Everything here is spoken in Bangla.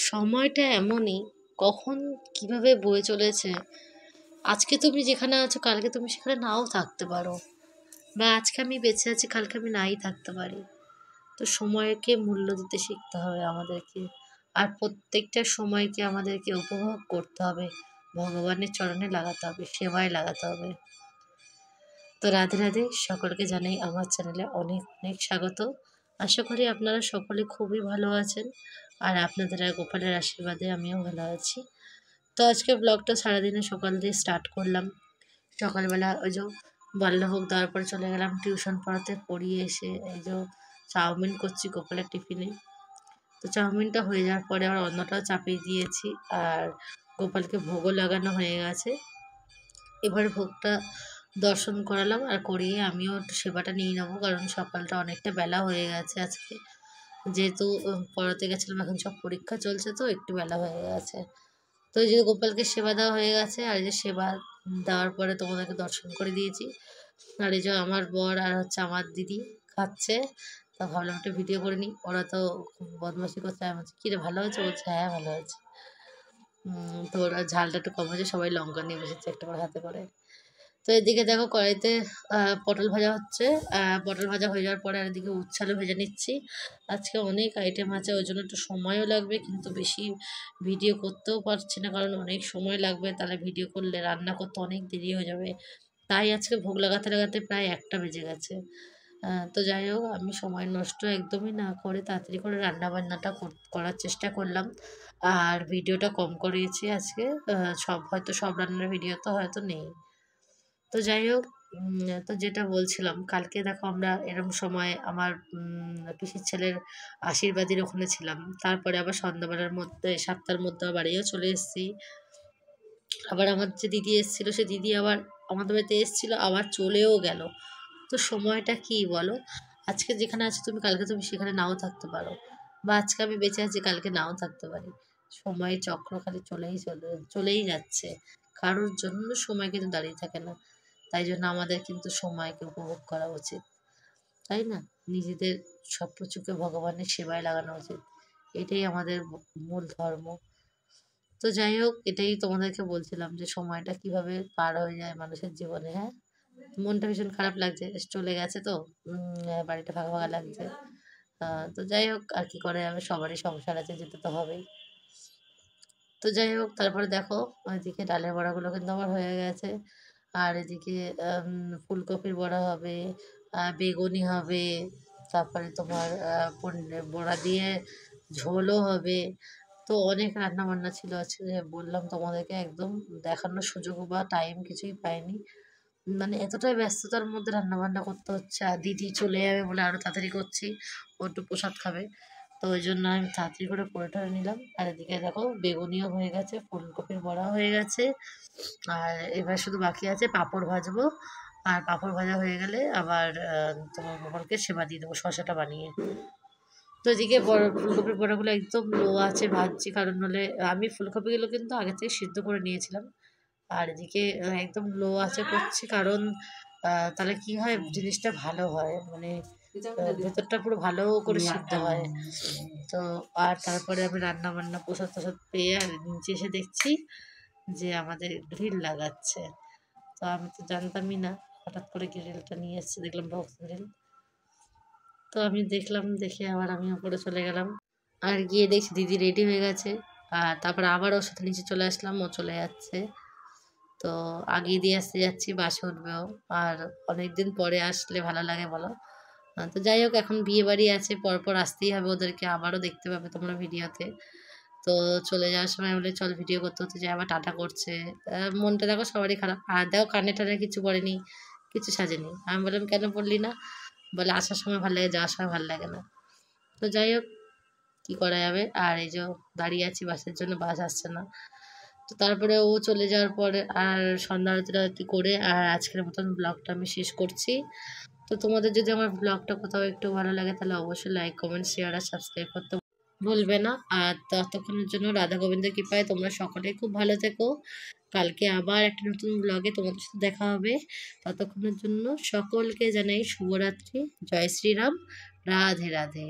সময়টা এমনই কখন কিভাবে বয়ে চলেছে। আজকে তুমি যেখানে আছো কালকে তুমি সেখানে নাও থাকতে পারো, বা আজকে আমি বেঁচে আছি কালকে আমি নাই থাকতে পারি। তো সময়কে মূল্য দিতে শিখতে হবে আমাদেরকে, আর প্রত্যেকটা সময়কে আমাদেরকে উপভোগ করতে হবে, ভগবানের চরণে লাগাতে হবে, সেবায় লাগাতে হবে। তো রাধে রাধে, সকলকে জানাই আমার চ্যানেলে অনেক অনেক স্বাগত। আশা করি আপনারা সকলে খুবই ভালো আছেন, আর আপনাদের আর গোপালের আশীর্বাদে আমিও ভালো আছি। তো আজকে ব্লগটা সারাদিনে সকাল দিয়ে স্টার্ট করলাম। সকালবেলা ওই যে বাল্যভোগ দেওয়ার পরে চলে গেলাম টিউশন পড়াতে, পড়িয়ে এসে এই যে চাউমিন করছি গোপালের টিফিনে। তো চাউমিনটা হয়ে যাওয়ার পরে আবার অন্যটাও চাপিয়ে দিয়েছি, আর গোপালকে ভোগও লাগানো হয়ে গেছে। এবার ভোগটা দর্শন করালাম, আর করিয়ে আমিও একটু সেবাটা নিয়ে নেবো, কারণ সকালটা অনেকটা বেলা হয়ে গেছে আজকে, যেহেতু পড়াতে গেছিলাম। এখন সব পরীক্ষা চলছে তো একটু বেলা হয়ে গেছে। তো এই যে গোপালকে সেবা দেওয়া হয়ে গেছে, আর এই যে সেবা দেওয়ার পরে তোমাদেরকে দর্শন করে দিয়েছি। আর এই যে আমার বর আর হচ্ছে আমার দিদি খাচ্ছে। তো ভাবলাম একটা ভিডিও করে নিই। ওরা তো খুব বদমাশি করছে, আমি বলছি কিরে ভালো হয়েছে, বলছে হ্যাঁ ভালো হয়েছে। তো ওরা ঝালটা একটু কম হয়েছে, সবাই লঙ্কা নিয়ে বসেছে একটা করে হাতে করে। তো এদিকে দেখো কড়াইতে পটল ভাজা হচ্ছে। পটল ভাজা হয়ে যাওয়ার পরে আর এদিকে উচ্ছালও ভেজে নিচ্ছি। আজকে অনেক আইটেম আছে, ওই জন্য একটু সময়ও লাগবে, কিন্তু বেশি ভিডিও করতেও পারছি না, কারণ অনেক সময় লাগবে। তাহলে ভিডিও করলে রান্না করতে অনেক দেরি হয়ে যাবে। তাই আজকে ভোগ লাগাতে লাগাতে প্রায় 1টা বেজে গেছে। তো যাই হোক, আমি সময় নষ্ট একদমই না করে তাড়াতাড়ি করে রান্নাবান্নাটা করার চেষ্টা করলাম, আর ভিডিওটা কম করেছি আজকে। সব রান্নার ভিডিও তো হয়তো নেই। তো যাই হোক, তো যেটা বলছিলাম, কালকে দেখো আমরা এরম সময় আমার পিসির ছেলের আশীর্বাদীর ওখানে ছিলাম। তারপরে আবার সন্ধ্যাবেলার মধ্যে 7টার মধ্যে আবার বাড়িও চলে এসেছি। আবার আমার যে দিদি এসেছিলো, সে দিদি আবার আমাদের বাড়িতে এসেছিলো, আবার চলেও গেল। তো সময়টা কি বলো, আজকে যেখানে আছো তুমি কালকে তুমি সেখানে নাও থাকতে পারো, বা আজকে আমি বেঁচে আছি কালকে নাও থাকতে পারি। সময়ের চক্র খালি চলেই যাচ্ছে, কারোর জন্য সময় কিন্তু দাঁড়িয়ে থাকে না। তাই জন্য আমাদের কিন্তু সময়কে উপভোগ করা উচিত, তাই না? নিজেদের সব কিছুকে ভগবানের সেবায় লাগানো উচিত, এটাই আমাদের মূল ধর্ম। তো যাই হোক, এটাই তোমাদেরকে বলছিলাম যে সময়টা কিভাবে পার হয়ে যায় মানুষের জীবনে। হ্যাঁ, মনটা ভীষণ খারাপ লাগছে, চলে গেছে তো বাড়িটা ফাঁকা ফাঁকা লাগছে। তো যাই হোক, আর কি করে যাবে, সবারই সংসার আছে, যেতে তো হবেই। তো যাই হোক, তারপরে দেখো ওইদিকে ডালের বড়াগুলো কিন্তু আমার হয়ে গেছে, আর এদিকে ফুলকপির বড়া হবে, বেগুনি হবে, তারপরে তোমার বড়া দিয়ে ঝোলও হবে। তো অনেক রান্না বান্না ছিল আজকে, বললাম তোমাদেরকে, একদম দেখানোর সুযোগ বা টাইম কিছুই পাইনি। মানে এতটাই ব্যস্ততার মধ্যে রান্না বান্না করতে হচ্ছে, আর দিদি চলে যাবে বলে আরও তাড়াতাড়ি করছি, ও একটু প্রসাদ খাবে। তো ওই জন্য আমি তাড়াতাড়ি করে টরে নিলাম। আর এদিকে দেখো বেগুনিও হয়ে গেছে, ফুলকপির বড়া হয়ে গেছে, আর এবার শুধু বাকি আছে পাঁপড় ভাজবো। আর পাঁপড় ভাজা হয়ে গেলে আবার তোমার গোপালকে সেবা দিয়ে দেবো শসাটা বানিয়ে। তো এদিকে ফুলকপির বড়াগুলো একদম লো আছে ভাজছি, কারণ হলে আমি ফুলকপিগুলো কিন্তু আগে থেকে সিদ্ধ করে নিয়েছিলাম। আর এদিকে একদম লো আছে করছি, কারণ তাহলে কি হয়, জিনিসটা ভালো হয়, মানে ভেতরটা পুরো ভালো করে সিদ্ধ হয়। তো আর তারপরে আমি রান্না বান্না প্রসাদ টসাদ পেয়ে আর নিচে এসে দেখছি যে আমাদের গ্রিল লাগাচ্ছে। তো আমি তো জানতামই না, হঠাৎ করে গ্রিলটা নিয়ে এসেছে, দেখলাম বক্স গ্রিল। তো আমি দেখলাম, দেখে আবার আমি উপরে চলে গেলাম, আর গিয়ে দেখছি দিদি রেডি হয়ে গেছে। আর তারপরে আবার ওর সাথে নিচে চলে আসলাম, ও চলে যাচ্ছে। তো আগিয়ে দিয়ে আসতে যাচ্ছি, বাসে উঠবেও। আর অনেক দিন পরে আসলে ভালো লাগে বলো। তো যাই হোক, এখন বিয়ে বাড়ি আছে, পরপর আসতেই হবে ওদেরকে, আবারও দেখতে পাবে তোমরা ভিডিওতে। তো চলে যাওয়ার সময় বলে চল ভিডিও করতে হতে, যে আবার টাটা করছে। মনটা দেখো সবারই খারাপ। আর দেখো কানে টানে কিছু পড়েনি, কিছু সাজেনি। আমি বললাম কেন পড়লি না, বলে আসার সময় ভালো লাগে, যাওয়ার সময় ভালো লাগে না। তো যাই হোক, কী করা যাবে। আর এই যে দাঁড়িয়ে আছি বাসের জন্য, বাস আসছে না। তো তারপরে ও চলে যাওয়ার পরে আর সন্ধ্যা আরতিটা কি করে আর আজকের মতন ব্লগটা আমি শেষ করছি। তো তোমাদের যদি আমার ব্লগটা কোথাও একটু ভালো লাগে, তাহলে অবশ্যই লাইক কমেন্ট শেয়ার আর সাবস্ক্রাইব করতে ভুলবে না। আর ততক্ষণের জন্য রাধা গোবিন্দের কৃপায় তোমরা সকলেই খুব ভালো থেকো। কালকে আবার একটা নতুন ব্লগে তোমাদের সাথে দেখা হবে। ততক্ষণের জন্য সকলকে জানাই শুভরাত্রি। জয় শ্রীরাম। রাধে রাধে।